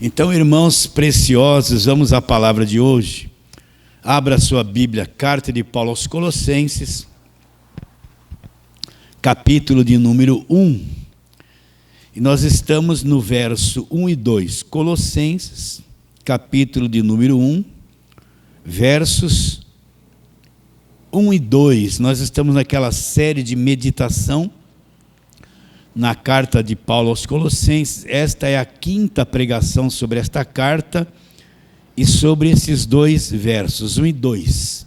Então, irmãos preciosos, vamos à palavra de hoje. Abra a sua Bíblia, carta de Paulo aos Colossenses, capítulo de número 1. E nós estamos no verso 1 e 2. Colossenses, capítulo de número 1, versos 1 e 2. Nós estamos naquela série de meditação na carta de Paulo aos Colossenses. Esta é a quinta pregação sobre esta carta e sobre esses dois versos, 1 e 2.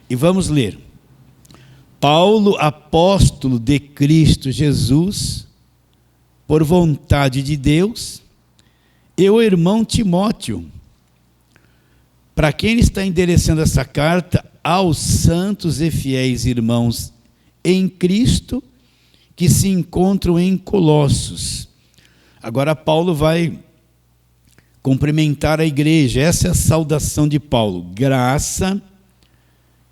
E vamos ler. Paulo, apóstolo de Cristo Jesus, por vontade de Deus, e o irmão Timóteo, para quem ele está endereçando essa carta, aos santos e fiéis irmãos em Cristo, que se encontram em Colossos. Agora Paulo vai cumprimentar a igreja. Essa é a saudação de Paulo. Graça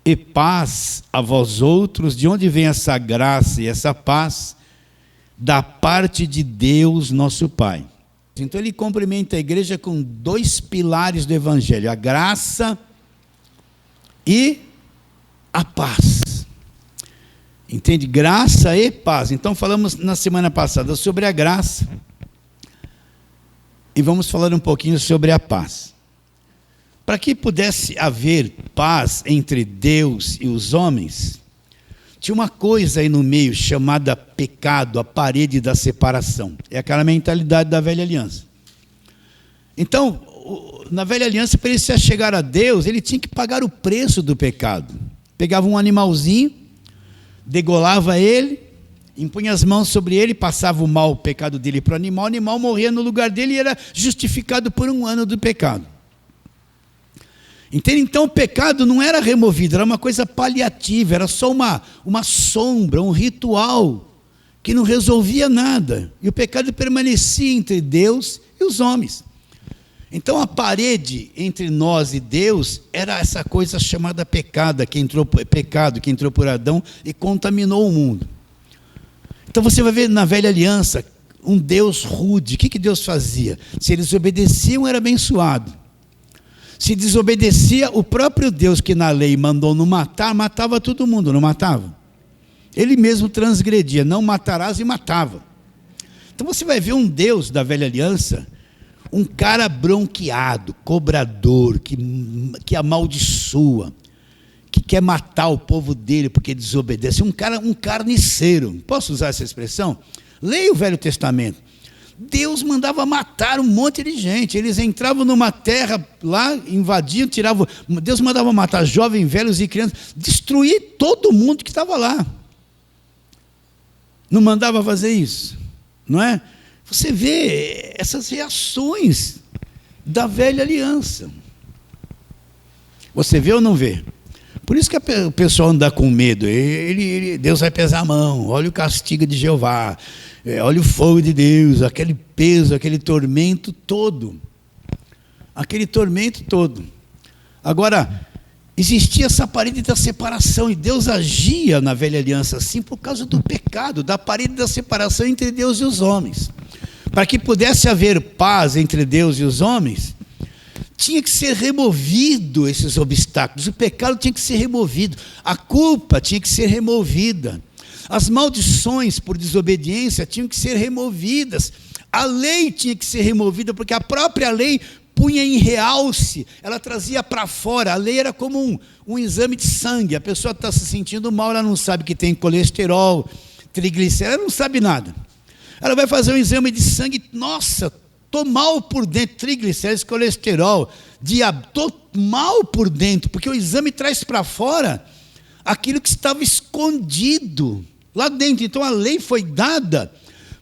e paz a vós outros. De onde vem essa graça e essa paz? Da parte de Deus, nosso Pai. Então ele cumprimenta a igreja com dois pilares do evangelho: a graça e a paz. Entende? Graça e paz. Então falamos na semana passada sobre a graça e vamos falar um pouquinho sobre a paz. Para que pudesse haver paz entre Deus e os homens, tinha uma coisa aí no meio chamada pecado, a parede da separação. É aquela mentalidade da velha aliança. Então, na velha aliança, para ele se achegar a Deus, ele tinha que pagar o preço do pecado. Pegava um animalzinho, degolava ele, impunha as mãos sobre ele, passava o mal, o pecado dele para o animal morria no lugar dele e era justificado por 1 ano do pecado. Entende? Então o pecado não era removido, era uma coisa paliativa, era só uma sombra, um ritual, que não resolvia nada. E o pecado permanecia entre Deus e os homens. Então a parede entre nós e Deus era essa coisa chamada pecado, que entrou por Adão e contaminou o mundo. Então você vai ver na velha aliança um Deus rude. O que Deus fazia? Se eles obedeciam, era abençoado. Se desobedecia, o próprio Deus que na lei mandou não matar, matava todo mundo, não matava? Ele mesmo transgredia, não matarás, e matava. Então você vai ver um Deus da velha aliança, um cara bronqueado, cobrador, que amaldiçoa, que quer matar o povo dele porque desobedece, um carniceiro. Posso usar essa expressão? Leia o Velho Testamento. Deus mandava matar um monte de gente. Eles entravam numa terra lá, invadiam, tiravam. Deus mandava matar jovens, velhos e crianças, destruir todo mundo que estava lá. Não mandava fazer isso, não é? Você vê essas reações da velha aliança. Você vê ou não vê? Por isso que o pessoal anda com medo. Deus vai pesar a mão. Olha o castigo de Jeová. Olha o fogo de Deus. Aquele peso, aquele tormento todo. Aquele tormento todo. Agora, existia essa parede da separação. E Deus agia na velha aliança assim por causa do pecado, da parede da separação entre Deus e os homens. Para que pudesse haver paz entre Deus e os homens, tinha que ser removido esses obstáculos. O pecado tinha que ser removido. A culpa tinha que ser removida. As maldições por desobediência tinham que ser removidas. A lei tinha que ser removida, porque a própria lei punha em realce, ela trazia para fora. A lei era como um exame de sangue. A pessoa está se sentindo mal, ela não sabe que tem colesterol, triglicéridos, ela não sabe nada. Ela vai fazer um exame de sangue, nossa, estou mal por dentro, triglicéridos, colesterol, estou mal por dentro, porque o exame traz para fora aquilo que estava escondido lá dentro. Então a lei foi dada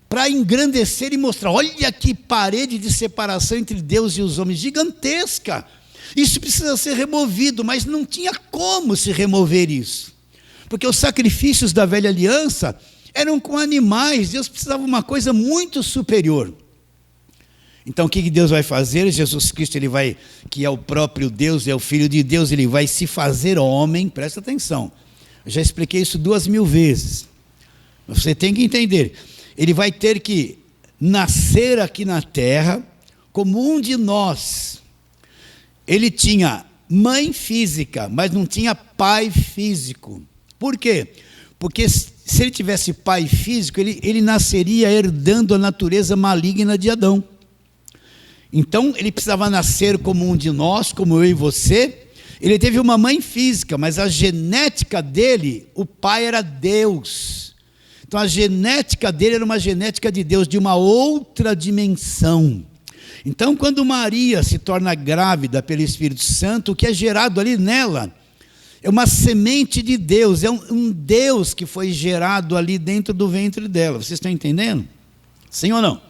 para engrandecer e mostrar, olha que parede de separação entre Deus e os homens, gigantesca. Isso precisa ser removido, mas não tinha como se remover isso, porque os sacrifícios da velha aliança eram com animais. Deus precisava de uma coisa muito superior. Então o que Deus vai fazer? Jesus Cristo, que é o próprio Deus, é o Filho de Deus, ele vai se fazer homem. Presta atenção, eu já expliquei isso 2000 vezes. Você tem que entender, ele vai ter que nascer aqui na terra, como um de nós. Ele tinha mãe física, mas não tinha pai físico. Por quê? Porque se ele tivesse pai físico, ele nasceria herdando a natureza maligna de Adão. Então, ele precisava nascer como um de nós, como eu e você. Ele teve uma mãe física, mas a genética dele, o pai era Deus. Então, a genética dele era uma genética de Deus, de uma outra dimensão. Então, quando Maria se torna grávida pelo Espírito Santo, o que é gerado ali nela é uma semente de Deus, é um Deus que foi gerado ali dentro do ventre dela. Vocês estão entendendo? Sim ou não?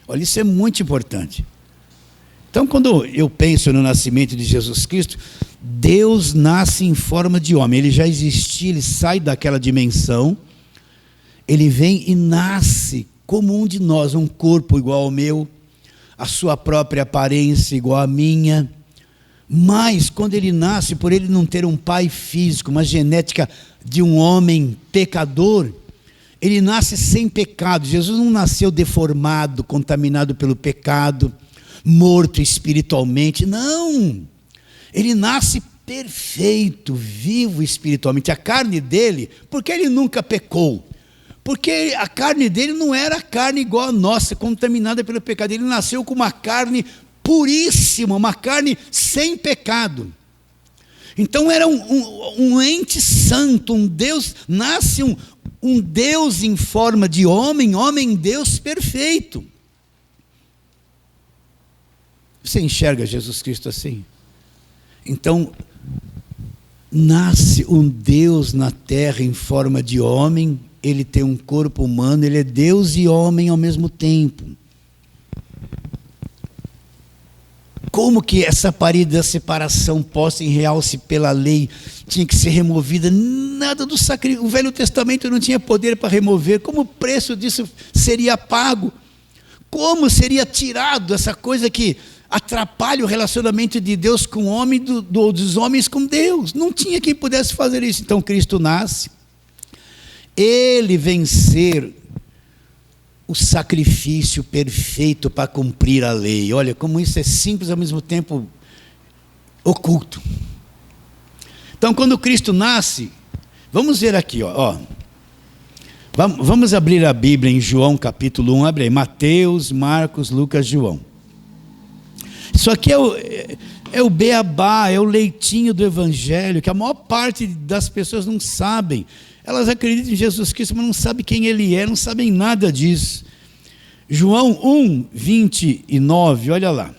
Olha, isso é muito importante. Então, quando eu penso no nascimento de Jesus Cristo, Deus nasce em forma de homem. Ele já existia, ele sai daquela dimensão, ele vem e nasce como um de nós, um corpo igual ao meu, a sua própria aparência igual à minha. Mas, quando ele nasce, por ele não ter um pai físico, uma genética de um homem pecador, ele nasce sem pecado. Jesus não nasceu deformado, contaminado pelo pecado, morto espiritualmente. Não! Ele nasce perfeito, vivo espiritualmente. A carne dele, porque ele nunca pecou? Porque a carne dele não era carne igual a nossa, contaminada pelo pecado. Ele nasceu com uma carne puríssima, uma carne sem pecado. Então era um ente santo, um Deus, nasce um Deus em forma de homem, Deus perfeito. Você enxerga Jesus Cristo assim? Então, nasce um Deus na terra em forma de homem, ele tem um corpo humano, ele é Deus e homem ao mesmo tempo. Como que essa parede da separação posta em realce pela lei tinha que ser removida? Nada do sacrifício. O Velho Testamento não tinha poder para remover. Como o preço disso seria pago? Como seria tirado essa coisa que atrapalha o relacionamento de Deus com o homem, dos homens com Deus? Não tinha quem pudesse fazer isso. Então Cristo nasce. Ele vem ser o sacrifício perfeito para cumprir a lei. Olha como isso é simples, ao mesmo tempo oculto. Então, quando Cristo nasce, vamos ver aqui, ó. Vamos abrir a Bíblia em João capítulo 1, abre aí, Mateus, Marcos, Lucas, João. Isso aqui é o beabá, é o leitinho do Evangelho, que a maior parte das pessoas não sabem. Elas acreditam em Jesus Cristo, mas não sabem quem Ele é, não sabem nada disso. João 1, 29, olha lá.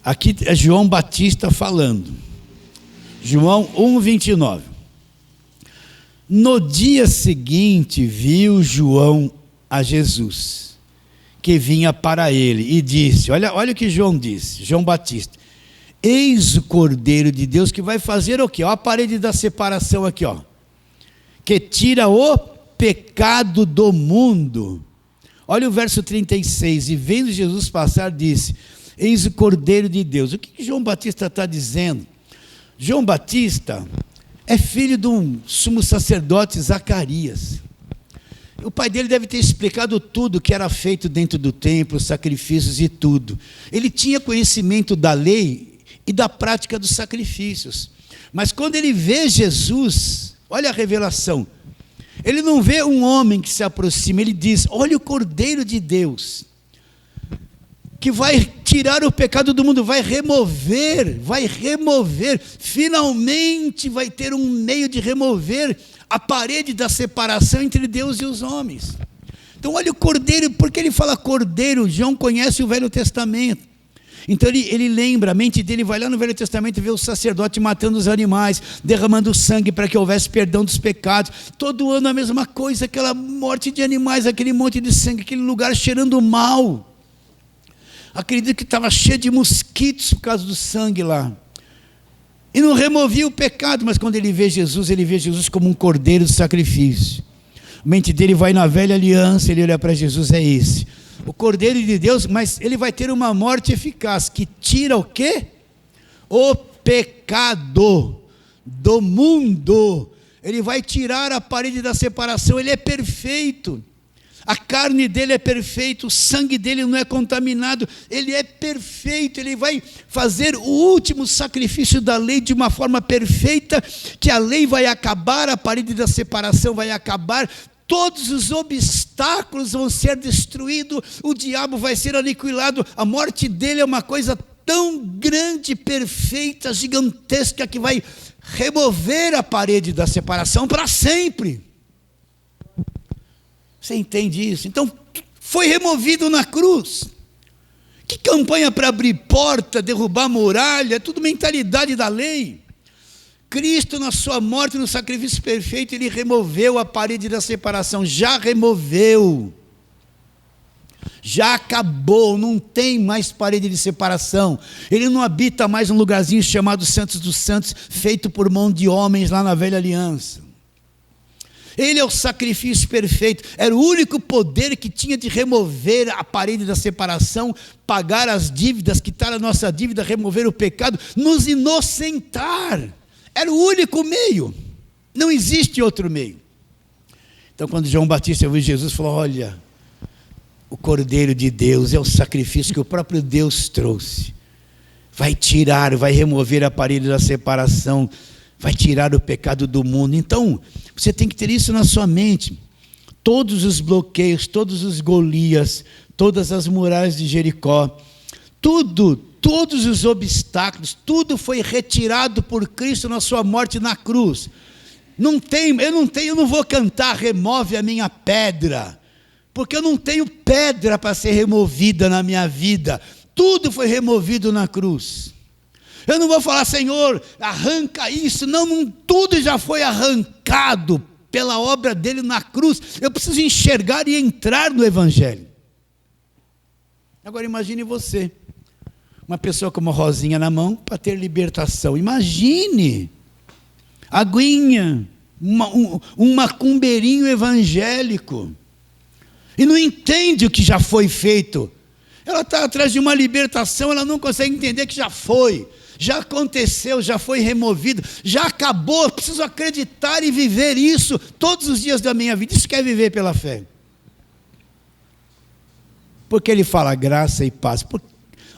Aqui é João Batista falando. João 1, 29. No dia seguinte, viu João a Jesus, que vinha para ele, e disse, olha o que João disse, João Batista. Eis o Cordeiro de Deus que vai fazer o quê? Olha a parede da separação aqui, ó. Que tira o pecado do mundo. Olha o verso 36, e vendo Jesus passar, disse, eis o Cordeiro de Deus. O que João Batista está dizendo? João Batista é filho de um sumo sacerdote, Zacarias. O pai dele deve ter explicado tudo que era feito dentro do templo, sacrifícios e tudo. Ele tinha conhecimento da lei e da prática dos sacrifícios. Mas quando ele vê Jesus, olha a revelação. Ele não vê um homem que se aproxima, ele diz, olha o Cordeiro de Deus, que vai tirar o pecado do mundo, vai remover, finalmente vai ter um meio de remover a parede da separação entre Deus e os homens. Então olha o Cordeiro, porque ele fala Cordeiro, João conhece o Velho Testamento. Então ele lembra, a mente dele vai lá no Velho Testamento e vê o sacerdote matando os animais, derramando sangue para que houvesse perdão dos pecados. Todo ano a mesma coisa, aquela morte de animais, aquele monte de sangue, aquele lugar cheirando mal. Acredito que estava cheio de mosquitos por causa do sangue lá. E não removia o pecado, mas quando ele vê Jesus como um cordeiro de sacrifício. A mente dele vai na velha aliança, ele olha para Jesus, é esse. O Cordeiro de Deus, mas ele vai ter uma morte eficaz, que tira o quê? O pecado do mundo. Ele vai tirar a parede da separação, ele é perfeito. A carne dele é perfeita, o sangue dele não é contaminado, ele é perfeito, ele vai fazer o último sacrifício da lei de uma forma perfeita, que a lei vai acabar, a parede da separação vai acabar, todos os obstáculos vão ser destruídos, o diabo vai ser aniquilado, a morte dele é uma coisa tão grande, perfeita, gigantesca, que vai remover a parede da separação para sempre. Você entende isso? Então, foi removido na cruz. Que campanha para abrir porta, derrubar muralha, é tudo mentalidade da lei. Cristo, na sua morte, no sacrifício perfeito, ele removeu a parede da separação, já removeu. Já acabou, não tem mais parede de separação. Ele não habita mais um lugarzinho chamado Santos dos Santos, feito por mão de homens lá na velha aliança. Ele é o sacrifício perfeito, era o único poder que tinha de remover a parede da separação, pagar as dívidas, quitar a nossa dívida, remover o pecado, nos inocentar. Era o único meio, não existe outro meio. Então, quando João Batista viu Jesus, falou: olha, o Cordeiro de Deus é o sacrifício que o próprio Deus trouxe. Vai tirar, vai remover a parede da separação, vai tirar o pecado do mundo. Então, você tem que ter isso na sua mente. Todos os bloqueios, todos os Golias, todas as muralhas de Jericó, todos os obstáculos, tudo foi retirado por Cristo na sua morte na cruz. Eu não vou cantar remove a minha pedra, porque eu não tenho pedra para ser removida na minha vida. Tudo foi removido na cruz. Eu não vou falar: Senhor, arranca isso. Não, tudo já foi arrancado pela obra dele na cruz. Eu preciso enxergar e entrar no Evangelho. Agora imagine você, uma pessoa com uma rosinha na mão para ter libertação. Imagine, aguinha, um macumbeirinho evangélico, e não entende o que já foi feito. Ela está atrás de uma libertação, ela não consegue entender que já foi. Já aconteceu, já foi removido, já acabou. Eu preciso acreditar e viver isso todos os dias da minha vida. Isso quer viver pela fé. Porque ele fala graça e paz.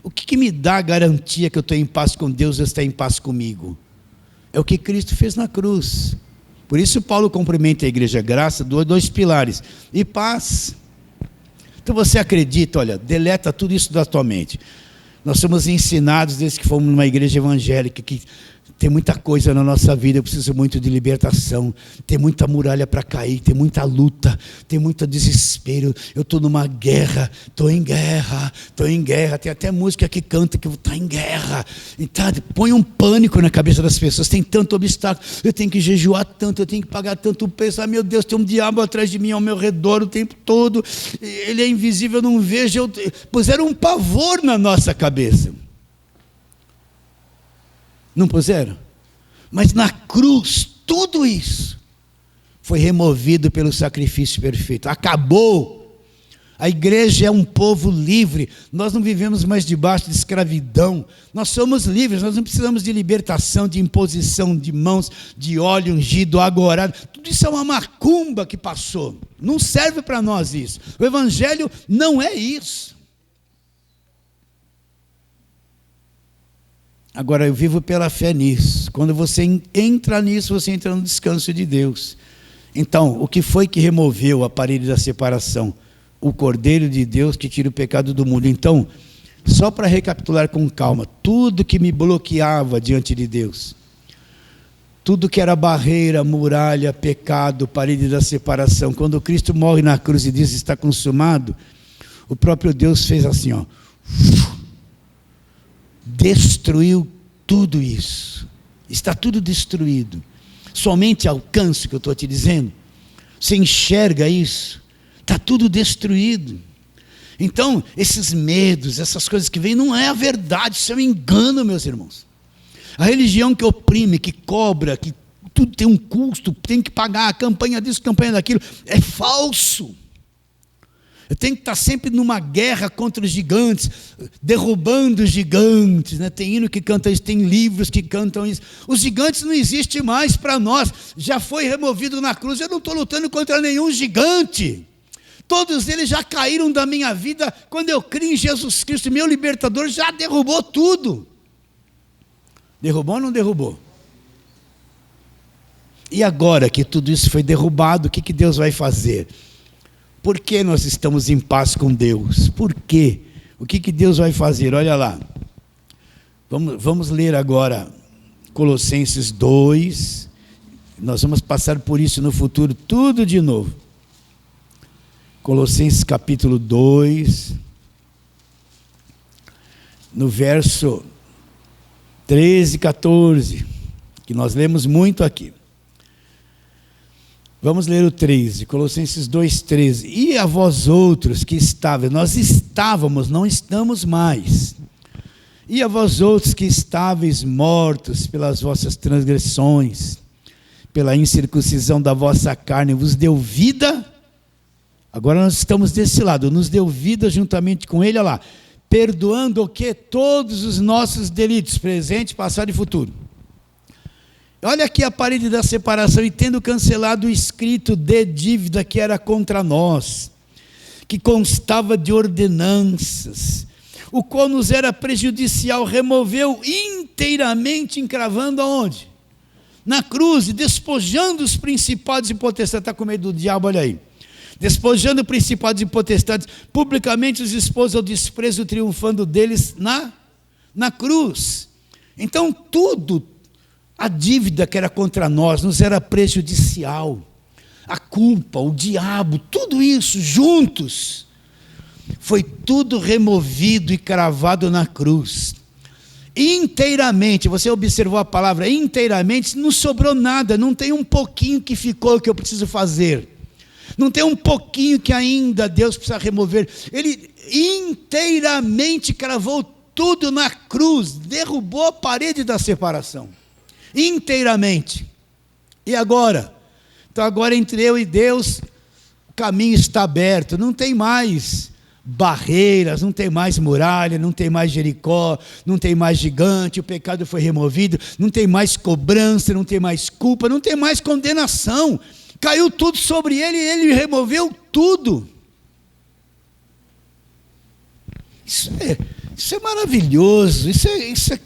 O que me dá a garantia que eu estou em paz com Deus, Deus está em paz comigo? É o que Cristo fez na cruz. Por isso Paulo cumprimenta a igreja: graça, dois pilares, e paz. Então você acredita, olha, deleta tudo isso da tua mente. Nós somos ensinados desde que fomos numa igreja evangélica que tem muita coisa na nossa vida, eu preciso muito de libertação, tem muita muralha para cair, tem muita luta, tem muito desespero, eu estou numa guerra, estou em guerra, tem até música que canta que está em guerra, então, põe um pânico na cabeça das pessoas, tem tanto obstáculo, eu tenho que jejuar tanto, eu tenho que pagar tanto preço, meu Deus, tem um diabo atrás de mim, ao meu redor o tempo todo, ele é invisível, eu não vejo, puseram um pavor na nossa cabeça. Não puseram? Mas na cruz, tudo isso foi removido pelo sacrifício perfeito. Acabou. A igreja é um povo livre. Nós não vivemos mais debaixo de escravidão. Nós somos livres. Nós não precisamos de libertação, de imposição de mãos, de óleo ungido, agorado. Tudo isso é uma macumba que passou. Não serve para nós isso. O evangelho não é isso. Agora, eu vivo pela fé nisso. Quando você entra nisso, você entra no descanso de Deus. Então, o que foi que removeu a parede da separação? O Cordeiro de Deus que tira o pecado do mundo. Então, só para recapitular com calma, tudo que me bloqueava diante de Deus, tudo que era barreira, muralha, pecado, parede da separação, quando Cristo morre na cruz e diz: está consumado, o próprio Deus fez assim, ó, destruiu tudo isso. Está tudo destruído. Somente alcance o que eu estou te dizendo. Você enxerga isso? Está tudo destruído. Então, esses medos, essas coisas que vêm, não é a verdade, isso é um engano, meus irmãos. A religião que oprime, que cobra, que tudo tem um custo, tem que pagar a campanha disso, campanha daquilo, é falso. Eu tenho que estar sempre numa guerra contra os gigantes, derrubando os gigantes, né? Tem hino que canta isso, tem livros que cantam isso. Os gigantes não existem mais para nós, já foi removido na cruz. Eu não estou lutando contra nenhum gigante. Todos eles já caíram da minha vida. Quando eu criei em Jesus Cristo, meu libertador, já derrubou tudo. Derrubou ou não derrubou? E agora que tudo isso foi derrubado, o que Deus vai fazer? Por que nós estamos em paz com Deus? Por quê? O que Deus vai fazer? Olha lá. Vamos ler agora Colossenses 2. Nós vamos passar por isso no futuro, tudo de novo. Colossenses capítulo 2, no verso 13 e 14, que nós lemos muito aqui. Vamos ler o 13, Colossenses 2, 13. E a vós outros que estáveis, nós estávamos, não estamos mais. E a vós outros que estáveis mortos pelas vossas transgressões, pela incircuncisão da vossa carne, vos deu vida. Agora nós estamos desse lado, nos deu vida juntamente com ele, olha lá, perdoando o que? Todos os nossos delitos, presente, passado e futuro. Olha aqui a parede da separação, e tendo cancelado o escrito de dívida que era contra nós, que constava de ordenanças, o qual nos era prejudicial, removeu inteiramente, encravando aonde? Na cruz, e despojando os principados e potestades. Está com medo do diabo, olha aí. Despojando principados e potestades, publicamente os expôs ao desprezo, triunfando deles na cruz. Então tudo, a dívida que era contra nós, nos era prejudicial, a culpa, o diabo, tudo isso juntos, foi tudo removido e cravado na cruz, inteiramente. Você observou a palavra inteiramente, não sobrou nada, não tem um pouquinho que ficou que eu preciso fazer, não tem um pouquinho que ainda Deus precisa remover. Ele inteiramente cravou tudo na cruz, derrubou a parede da separação, inteiramente. E agora? Então agora entre eu e Deus, o caminho está aberto, não tem mais barreiras, não tem mais muralha, não tem mais Jericó, não tem mais gigante, o pecado foi removido, não tem mais cobrança, não tem mais culpa, não tem mais condenação, caiu tudo sobre ele e ele removeu tudo. Isso é maravilhoso, isso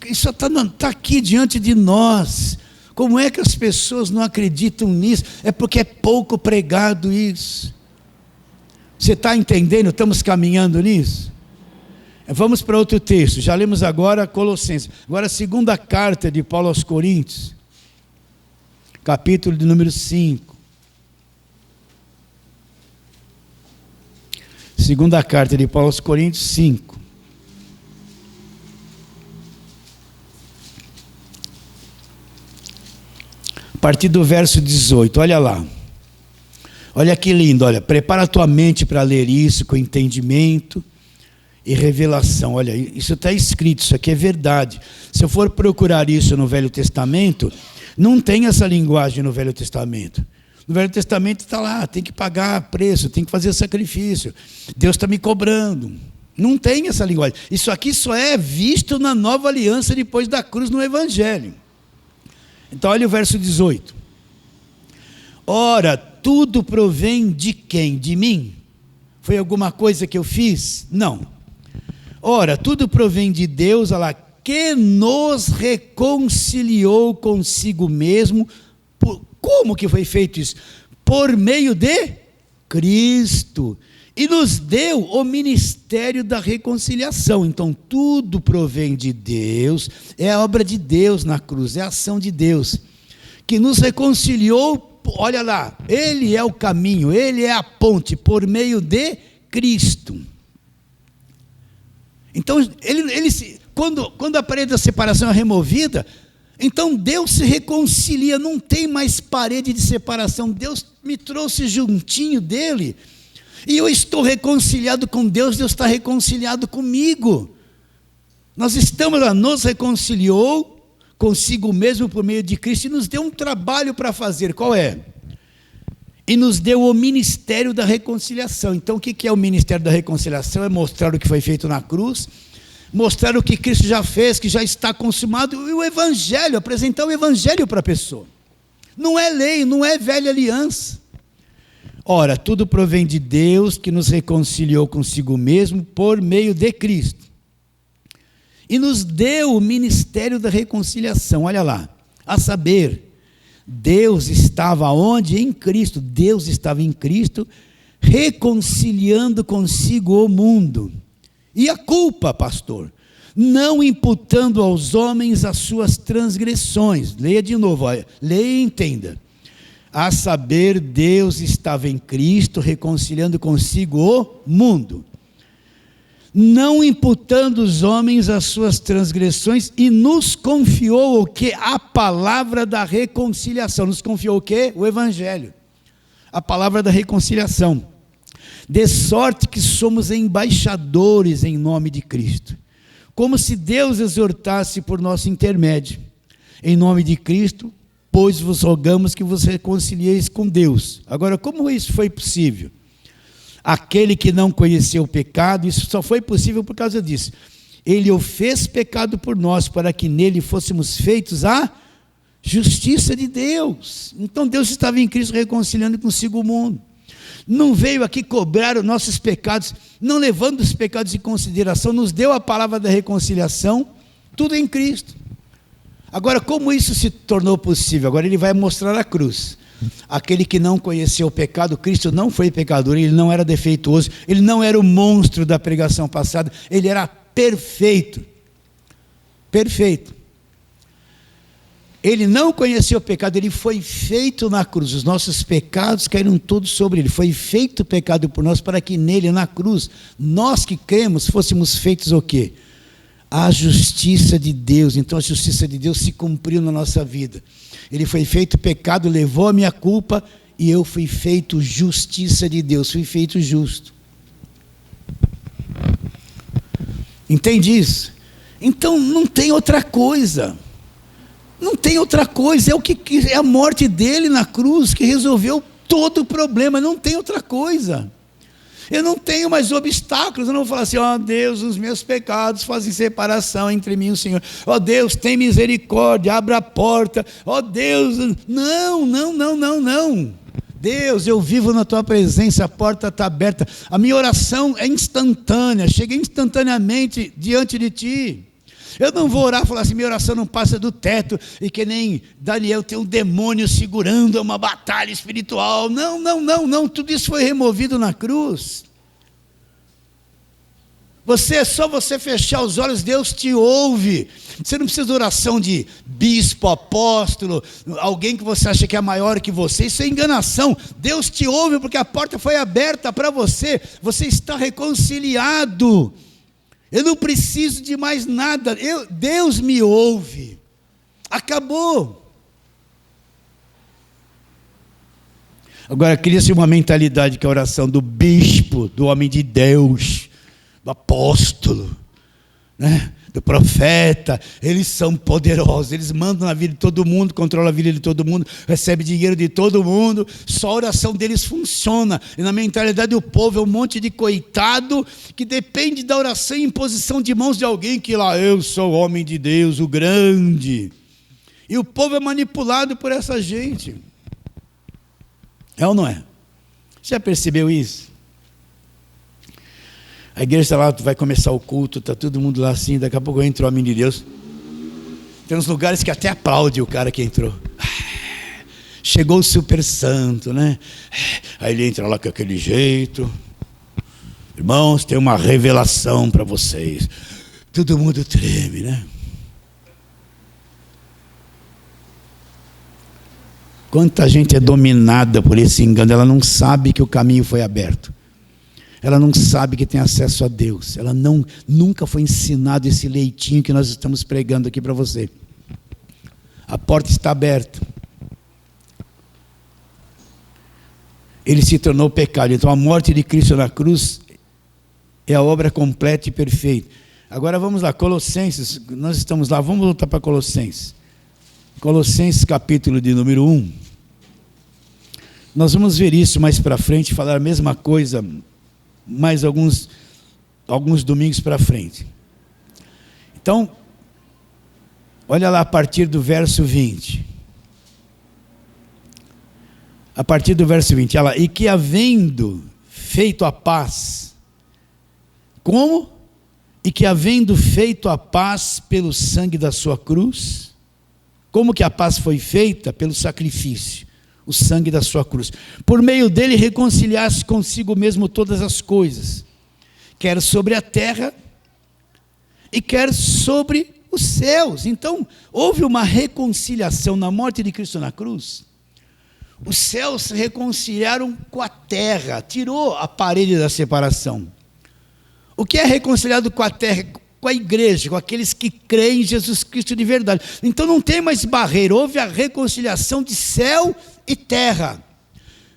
está aqui diante de nós. Como é que as pessoas não acreditam nisso? É porque é pouco pregado isso. Você está entendendo? Estamos caminhando nisso? Vamos para outro texto, já lemos agora Colossenses. Agora a segunda carta de Paulo aos Coríntios, capítulo de número 5. Segunda carta de Paulo aos Coríntios 5. A partir do verso 18, olha lá. Olha que lindo, olha. Prepara a tua mente para ler isso com entendimento e revelação. Olha, isso está escrito, isso aqui é verdade. Se eu for procurar isso no Velho Testamento, não tem essa linguagem no Velho Testamento. No Velho Testamento está lá, tem que pagar preço, tem que fazer sacrifício. Deus está me cobrando. Não tem essa linguagem. Isso aqui só é visto na nova aliança depois da cruz no Evangelho. Então olha o verso 18. Ora, tudo provém de quem? De mim? Foi alguma coisa que eu fiz? Não. Ora, tudo provém de Deus, olha lá, que nos reconciliou consigo mesmo. Como que foi feito isso? Por meio de Cristo. E nos deu o ministério da reconciliação. Então tudo provém de Deus, é a obra de Deus na cruz, é a ação de Deus, que nos reconciliou, olha lá, Ele é o caminho, Ele é a ponte, por meio de Cristo. Então, quando a parede da separação é removida, então Deus se reconcilia, não tem mais parede de separação, Deus me trouxe juntinho dEle, e eu estou reconciliado com Deus, Deus está reconciliado comigo. Nós estamos lá, nos reconciliou consigo mesmo por meio de Cristo, e nos deu um trabalho para fazer. Qual é? E nos deu o ministério da reconciliação. Então o que é o ministério da reconciliação? É mostrar o que foi feito na cruz, mostrar o que Cristo já fez, que já está consumado, e o Evangelho, apresentar o Evangelho para a pessoa. Não é lei, não é velha aliança. Ora, tudo provém de Deus, que nos reconciliou consigo mesmo por meio de Cristo. E nos deu o ministério da reconciliação. Olha lá, a saber, Deus estava onde? Em Cristo. Deus estava em Cristo, reconciliando consigo o mundo. E a culpa, pastor? Não imputando aos homens as suas transgressões. Leia de novo, olha, leia e entenda. A saber, Deus estava em Cristo, reconciliando consigo o mundo, não imputando os homens as suas transgressões, e nos confiou o que? A palavra da reconciliação. Nos confiou o que? O Evangelho. A palavra da reconciliação. De sorte que somos embaixadores em nome de Cristo, como se Deus exortasse por nosso intermédio. Em nome de Cristo, pois vos rogamos que vos reconcilieis com Deus. Agora, como isso foi possível? Aquele que não conheceu o pecado, isso só foi possível por causa disso. Ele o fez pecado por nós, para que nele fôssemos feitos a justiça de Deus. Então Deus estava em Cristo reconciliando consigo o mundo. Não veio aqui cobrar os nossos pecados, não levando os pecados em consideração, nos deu a palavra da reconciliação, tudo em Cristo. Agora, como isso se tornou possível? Agora ele vai mostrar a cruz. Aquele que não conheceu o pecado, Cristo não foi pecador, ele não era defeituoso, ele não era o monstro da pregação passada, ele era perfeito. Perfeito. Ele não conheceu o pecado, ele foi feito na cruz. Os nossos pecados caíram todos sobre ele. Foi feito pecado por nós, para que nele, na cruz, nós que cremos, fôssemos feitos o quê? A justiça de Deus. Então a justiça de Deus se cumpriu na nossa vida. Ele foi feito pecado, levou a minha culpa, e eu fui feito justiça de Deus, fui feito justo. Entende isso? Então não tem outra coisa. Não tem outra coisa, é a morte dele na cruz que resolveu todo o problema, não tem outra coisa. Eu não tenho mais obstáculos, eu não vou falar assim, ó Deus, os meus pecados fazem separação entre mim e o Senhor. Ó Deus, tem misericórdia, abra a porta. Ó Deus, não. Deus, eu vivo na tua presença, a porta está aberta. A minha oração é instantânea, chega instantaneamente diante de ti. Eu não vou orar e falar assim, minha oração não passa do teto, e que nem Daniel tem um demônio segurando uma batalha espiritual. Não, tudo isso foi removido na cruz. É só você fechar os olhos, Deus te ouve. Você não precisa de oração de bispo, apóstolo, alguém que você acha que é maior que você, isso é enganação. Deus te ouve porque a porta foi aberta para você, você está reconciliado. Eu não preciso de mais nada, Deus me ouve, acabou. Agora, cria-se uma mentalidade que é a oração do bispo, do homem de Deus, do apóstolo, né? Do profeta. Eles são poderosos, eles mandam na vida de todo mundo, controlam a vida de todo mundo, recebem dinheiro de todo mundo, só a oração deles funciona. E na mentalidade do povo é um monte de coitado que depende da oração e imposição de mãos de alguém que lá, eu sou o homem de Deus, o grande. E o povo é manipulado por essa gente. É ou não é? Já percebeu isso? A igreja está lá, vai começar o culto, está todo mundo lá assim, daqui a pouco entra o homem de Deus. Tem uns lugares que até aplaude o cara que entrou. Chegou o super santo, né? Aí ele entra lá com aquele jeito. Irmãos, tem uma revelação para vocês. Todo mundo treme, né? Quanta gente é dominada por esse engano, ela não sabe que o caminho foi aberto. Ela não sabe que tem acesso a Deus. Ela nunca foi ensinado esse leitinho que nós estamos pregando aqui para você. A porta está aberta. Ele se tornou pecado. Então a morte de Cristo na cruz é a obra completa e perfeita. Agora vamos lá, Colossenses, nós estamos lá, vamos voltar para Colossenses. Colossenses capítulo de número 1. Nós vamos ver isso mais para frente, falar a mesma coisa mais alguns domingos para frente. Então, olha lá a partir do verso 20. a partir do verso 20, olha lá, e que havendo feito a paz, como? E que havendo feito a paz pelo sangue da sua cruz, como que a paz foi feita? Pelo sacrifício, o sangue da sua cruz, por meio dele reconciliasse consigo mesmo todas as coisas, quer sobre a terra, e quer sobre os céus. Então, houve uma reconciliação na morte de Cristo na cruz. Os céus se reconciliaram com a terra, tirou a parede da separação. O que é reconciliado com a terra? Com a igreja, com aqueles que creem em Jesus Cristo de verdade. Então não tem mais barreira, houve a reconciliação de céu e terra.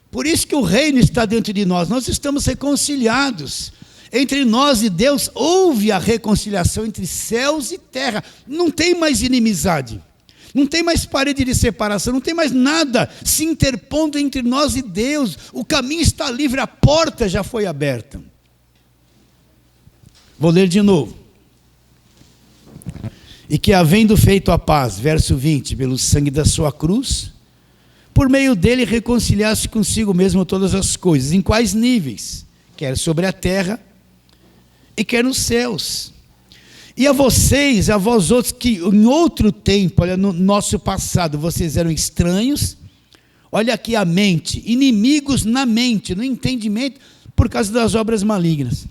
Por isso que o reino está dentro de nós, nós estamos reconciliados. Entre nós e Deus houve a reconciliação entre céus e terra. Não tem mais inimizade. Não tem mais parede de separação, não tem mais nada se interpondo entre nós e Deus. O caminho está livre, a porta já foi aberta. Vou ler de novo. E que havendo feito a paz, verso 20, pelo sangue da sua cruz, por meio dele reconciliasse consigo mesmo todas as coisas. Em quais níveis? Quer sobre a terra e quer nos céus. E a vocês, a vós outros que em outro tempo, olha, no nosso passado, vocês eram estranhos, olha aqui a mente, inimigos na mente, no entendimento, por causa das obras malignas.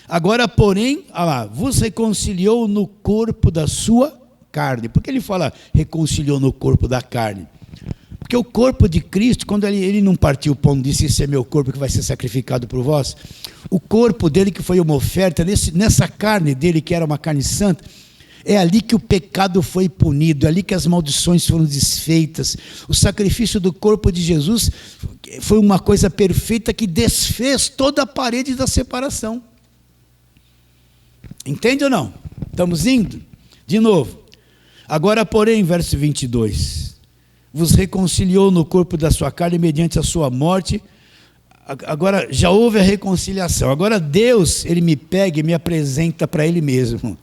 Agora, porém, olha lá, vos reconciliou no corpo da sua carne. Por que ele fala reconciliou no corpo da carne? Porque o corpo de Cristo, quando ele não partiu o pão, disse, esse é meu corpo que vai ser sacrificado por vós, o corpo dele que foi uma oferta, nessa carne dele que era uma carne santa, é ali que o pecado foi punido, é ali que as maldições foram desfeitas. O sacrifício do corpo de Jesus foi uma coisa perfeita que desfez toda a parede da separação. Entende ou não? Estamos indo? De novo. Agora, porém, verso 22... vos reconciliou no corpo da sua carne mediante a sua morte. Agora já houve a reconciliação. Agora Deus, ele me pega e me apresenta para ele mesmo.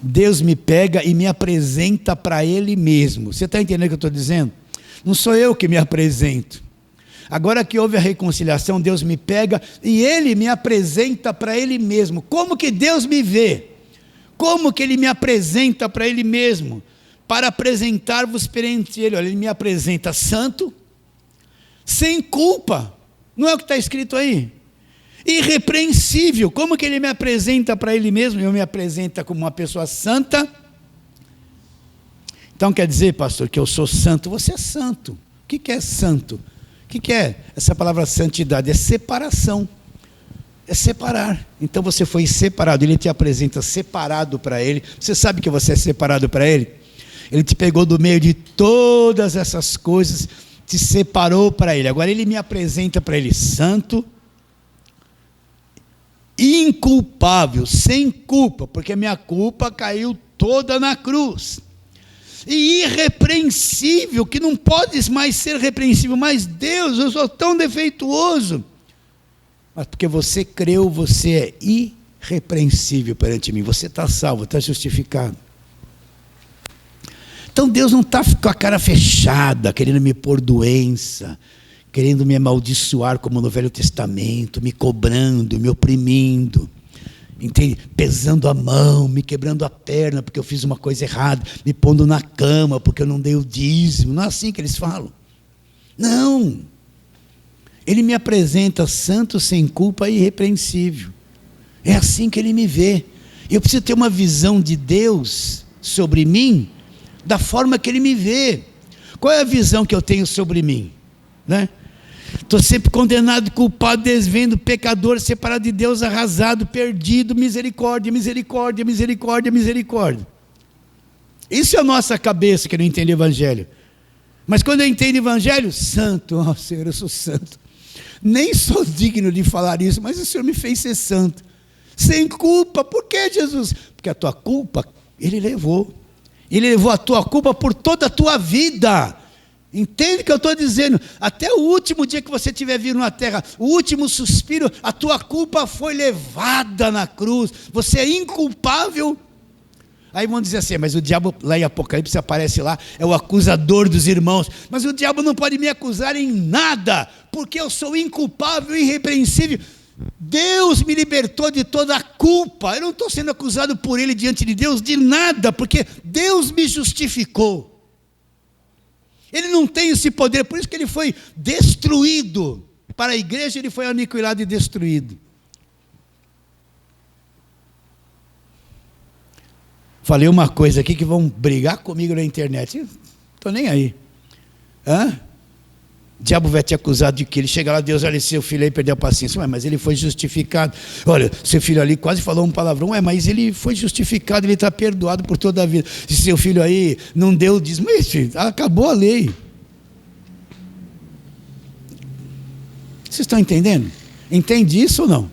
Deus me pega e me apresenta para ele mesmo. Você está entendendo o que eu estou dizendo? Não sou eu que me apresento. Agora que houve a reconciliação, Deus me pega e ele me apresenta para ele mesmo. Como que Deus me vê? Como que ele me apresenta para ele mesmo? Para apresentar-vos perante ele. Olha, ele me apresenta santo, sem culpa. Não é o que está escrito aí? Irrepreensível. Como que ele me apresenta para ele mesmo? Eu me apresenta como uma pessoa santa. Então quer dizer, pastor, que eu sou santo? Você é santo. O que é santo? O que é essa palavra santidade? É separação. É separar. Então você foi separado. Ele te apresenta separado para ele. Você sabe que você é separado para ele? Ele te pegou do meio de todas essas coisas, te separou para ele. Agora ele me apresenta para ele santo, inculpável, sem culpa, porque a minha culpa caiu toda na cruz. E irrepreensível, que não pode mais ser repreensível. Mas Deus, eu sou tão defeituoso. Mas porque você creu, você é irrepreensível perante mim. Você está salvo, está justificado. Então Deus não está com a cara fechada, querendo me pôr doença, querendo me amaldiçoar como no Velho Testamento, me cobrando, me oprimindo, entende? Pesando a mão, me quebrando a perna porque eu fiz uma coisa errada, me pondo na cama porque eu não dei o dízimo. Não é assim que eles falam. Não. Ele me apresenta santo, sem culpa e irrepreensível. É assim que ele me vê. Eu preciso ter uma visão de Deus sobre mim, da forma que ele me vê. Qual é a visão que eu tenho sobre mim? Estou sempre condenado, culpado, desvendo, pecador, separado de Deus, arrasado, perdido, misericórdia, misericórdia, misericórdia, misericórdia. Isso é a nossa cabeça que não entende o Evangelho. Mas quando eu entendo o Evangelho, santo, ó Senhor, eu sou santo. Nem sou digno de falar isso, mas o Senhor me fez ser santo. Sem culpa. Por que, Jesus? Porque a tua culpa, Ele levou. Ele levou a tua culpa por toda a tua vida. Entende o que eu estou dizendo? Até o último dia que você estiver vindo na terra, o último suspiro, a tua culpa foi levada na cruz. Você é inculpável, Aí vão dizer assim, mas o diabo lá em Apocalipse aparece lá, é o acusador dos irmãos. Mas o diabo não pode me acusar em nada, porque eu sou inculpável e irrepreensível. Deus me libertou de toda a culpa. Eu não estou sendo acusado por ele diante de Deus de nada, porque Deus me justificou. Ele não tem esse poder, por isso que ele foi destruído. Para a igreja ele foi aniquilado e destruído. Falei uma coisa aqui que vão brigar comigo na internet. Estou nem aí. O diabo vai te acusar de que ele chega lá, Deus, olha, seu filho aí perdeu a paciência. Ué, mas ele foi justificado. Olha, seu filho ali quase falou um palavrão. Ué, mas ele foi justificado, ele está perdoado por toda a vida. Se seu filho aí não deu, diz, mas filho, acabou a lei. Vocês estão entendendo? Entende isso ou não?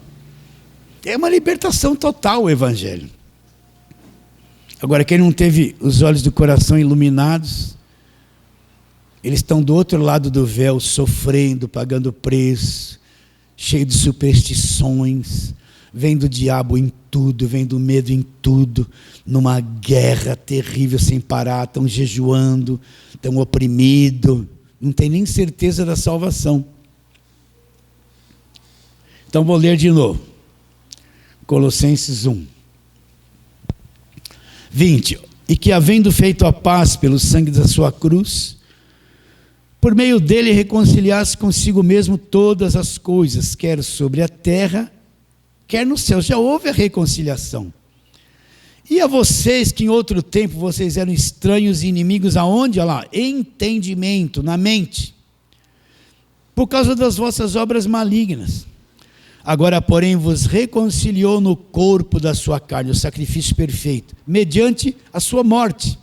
É uma libertação total o evangelho. Agora, quem não teve os olhos do coração iluminados, eles estão do outro lado do véu, sofrendo, pagando preço, cheio de superstições, vem do diabo em tudo, vem do medo em tudo, numa guerra terrível sem parar, estão jejuando, estão oprimidos, não tem nem certeza da salvação. Então vou ler de novo, Colossenses 1, 20, e que havendo feito a paz pelo sangue da sua cruz, por meio dele reconciliasse consigo mesmo todas as coisas, quer sobre a terra, quer no céu. Já houve a reconciliação. E a vocês que em outro tempo vocês eram estranhos e inimigos, aonde? Olha lá, entendimento, na mente, por causa das vossas obras malignas. Agora, porém, vos reconciliou no corpo da sua carne, o sacrifício perfeito, mediante a sua morte,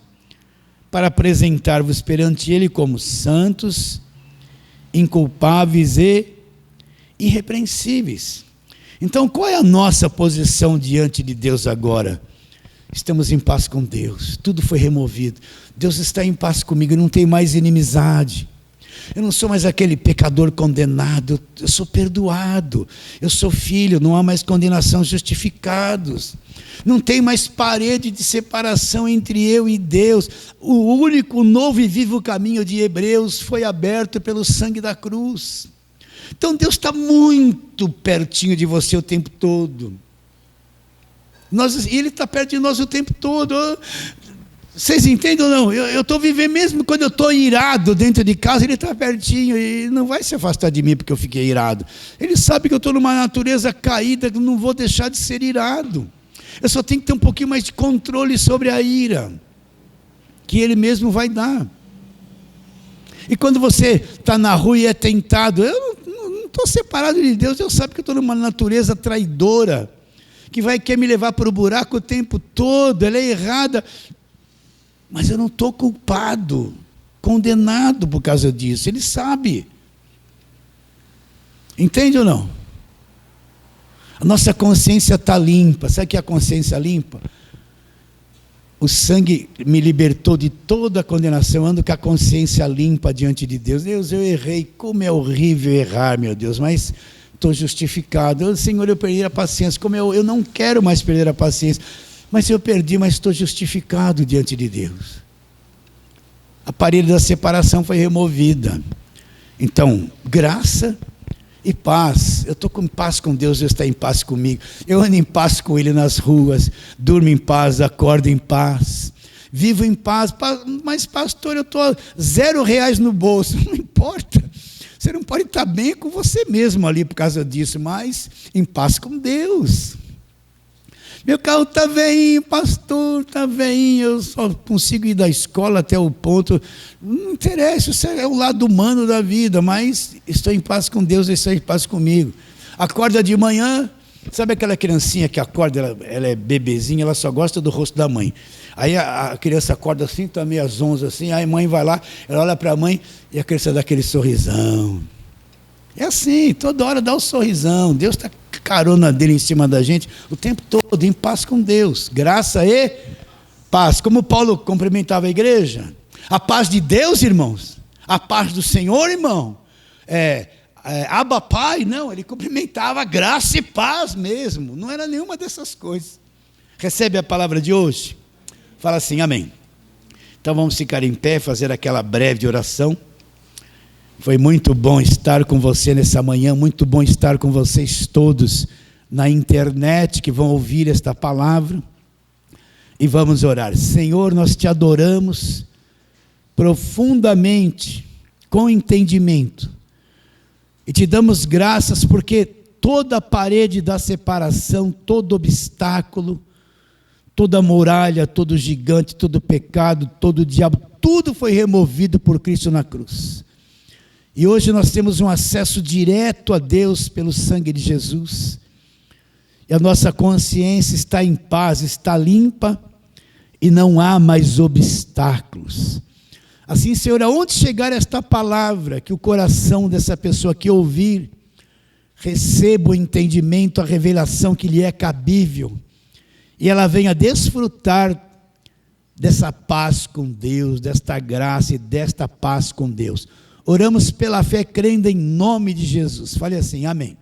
para apresentar-vos perante ele como santos, inculpáveis e irrepreensíveis. Então, qual é a nossa posição diante de Deus agora? Estamos em paz com Deus, tudo foi removido. Deus está em paz comigo, não tem mais inimizade. Eu não sou mais aquele pecador condenado, eu sou perdoado, eu sou filho, não há mais condenação, justificados. Não tem mais parede de separação entre eu e Deus. O único novo e vivo caminho de Hebreus foi aberto pelo sangue da cruz. Então Deus está muito pertinho de você o tempo todo. Ele está perto de nós o tempo todo. Vocês entendem ou não? Eu estou vivendo, mesmo quando eu estou irado dentro de casa, ele está pertinho e não vai se afastar de mim porque eu fiquei irado. Ele sabe que eu estou numa natureza caída, que não vou deixar de ser irado. Eu só tenho que ter um pouquinho mais de controle sobre a ira, que ele mesmo vai dar. E quando você está na rua e é tentado, eu não estou separado de Deus, Deus sabe que eu estou numa natureza traidora, que quer me levar para o buraco o tempo todo, ela é errada. Mas eu não estou culpado, condenado por causa disso. Ele sabe. Entende ou não? A nossa consciência está limpa. Sabe o que é a consciência limpa? O sangue me libertou de toda a condenação. Eu ando com a consciência limpa diante de Deus. Deus, eu errei. Como é horrível errar, meu Deus. Mas estou justificado. Senhor, eu perdi a paciência. Como eu não quero mais perder a paciência. Mas eu perdi, mas estou justificado diante de Deus. A parede da separação foi removida. Então, graça e paz. Eu estou com paz com Deus, Deus está em paz comigo. Eu ando em paz com Ele nas ruas, durmo em paz, acordo em paz, vivo em paz. Mas pastor, eu estou R$0 no bolso. Não importa. Você não pode estar bem com você mesmo ali por causa disso, mas em paz com Deus. Meu carro está velhinho, pastor, está velhinho, eu só consigo ir da escola até o ponto. Não interessa, isso é o lado humano da vida, mas estou em paz com Deus, Ele está em paz comigo. Acorda de manhã, sabe aquela criancinha que acorda, ela é bebezinha, ela só gosta do rosto da mãe. Aí a criança acorda assim, está meio às 11 assim, aí a mãe vai lá, ela olha para a mãe e a criança dá aquele sorrisão. É assim, toda hora dá um sorrisão, Deus está carona dele em cima da gente o tempo todo, em paz com Deus, graça e paz. Como Paulo cumprimentava a igreja, a paz de Deus, irmãos, a paz do Senhor, irmão, Abba Pai, não, ele cumprimentava graça e paz mesmo, não era nenhuma dessas coisas. Recebe a palavra de hoje? Fala assim, amém. Então vamos ficar em pé, fazer aquela breve oração. Foi muito bom estar com você nessa manhã, muito bom estar com vocês todos na internet que vão ouvir esta palavra. E vamos orar. Senhor, nós te adoramos profundamente, com entendimento. E te damos graças porque toda a parede da separação, todo obstáculo, toda muralha, todo gigante, todo pecado, todo diabo, tudo foi removido por Cristo na cruz. E hoje nós temos um acesso direto a Deus pelo sangue de Jesus. E a nossa consciência está em paz, está limpa e não há mais obstáculos. Assim, Senhor, aonde chegar esta palavra, que o coração dessa pessoa que ouvir, receba o entendimento, a revelação que lhe é cabível, e ela venha desfrutar dessa paz com Deus, desta graça e desta paz com Deus. Oramos pela fé, crendo em nome de Jesus. Fale assim, amém.